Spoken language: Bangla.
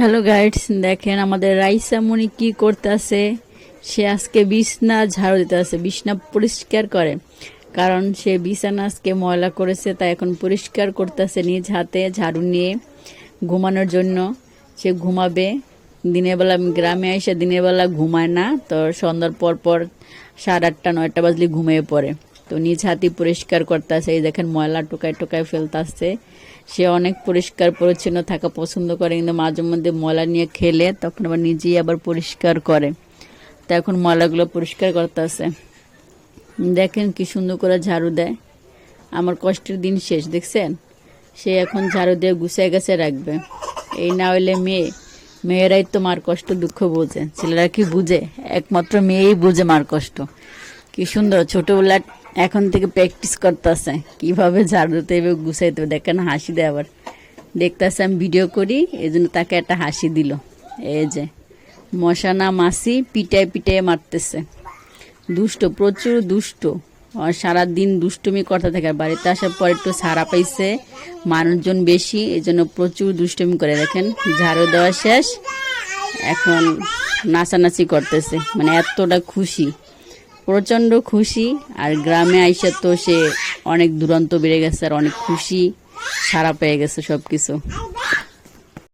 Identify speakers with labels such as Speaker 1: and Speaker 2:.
Speaker 1: হ্যালো গাইডস, দেখেন আমাদের রাইসামণি কি করতেছে। সে আজকে বিছনা ঝাড়ু দিতে আছে, বিছনা পরিষ্কার করে, কারণ সে বিছানা আজকে ময়লা করেছে, তাই এখন পরিষ্কার করতেছে নিজ হাতে ঝাড়ু নিয়ে ঘুমানোর জন্য। সে ঘুমাবে দিনের বেলা। গ্রামে এসে দিনের বেলা ঘুমায় না, তো সন্ধ্যার পর পর 8:30-9টা বাজলে ঘুমিয়ে পড়ে। তো নিজ হাতে পরিষ্কার করতেছে। এই দেখেন ময়লা টোকায় টোকায় ফেলতেছে। সে অনেক পরিষ্কার পরিচ্ছন্ন থাকা পছন্দ করে, কিন্তু মাঝে মধ্যে ময়লা নিয়ে খেলে তখন আবার নিজেই আবার পরিষ্কার করে। তো এখন ময়লাগুলো পরিষ্কার করতেছে। দেখেন কি সুন্দর করে ঝাড়ু দেয়। আমার কষ্টের দিন শেষ, দেখছেন। সে এখন ঝাড়ু দিয়ে গুছিয়ে গেছে রাখবে। এই না হইলে মেয়েরাই তো মার কষ্ট দুঃখ বোঝে, ছেলেরা কি বুঝে? একমাত্র মেয়েই বুঝে মার কষ্ট। কি সুন্দর ছোটবেলা এখন থেকে প্র্যাকটিস করতেছে কিভাবে ঝাড়ু দিতে হবে, গুছাইতে হবে। দেখেন হাসি দেয় আবার, দেখতেছে আমি ভিডিও করি, এই জন্য তাকে একটা হাসি দিল। এই যে মশা না মাসি পিটায় পিটায় মারতেছে। দুষ্ট, প্রচুর দুষ্ট। আর সারাদিন দুষ্টুমি করতে থাকে। আর বাড়িতে আসার পর একটু ছাড়া পাইছে, মানুষজন বেশি, এই জন্য প্রচুর দুষ্টুমি করে। দেখেন ঝাড়ু দেওয়া শেষ, এখন নাচানাচি করতেছে, মানে এতটা খুশি, প্রচণ্ড খুশি। আর গ্রামে আইসা তো সে অনেক দুরন্ত বেড়ে গেছে, আর অনেক খুশি, সারা পেয়ে গেছে সব কিছু।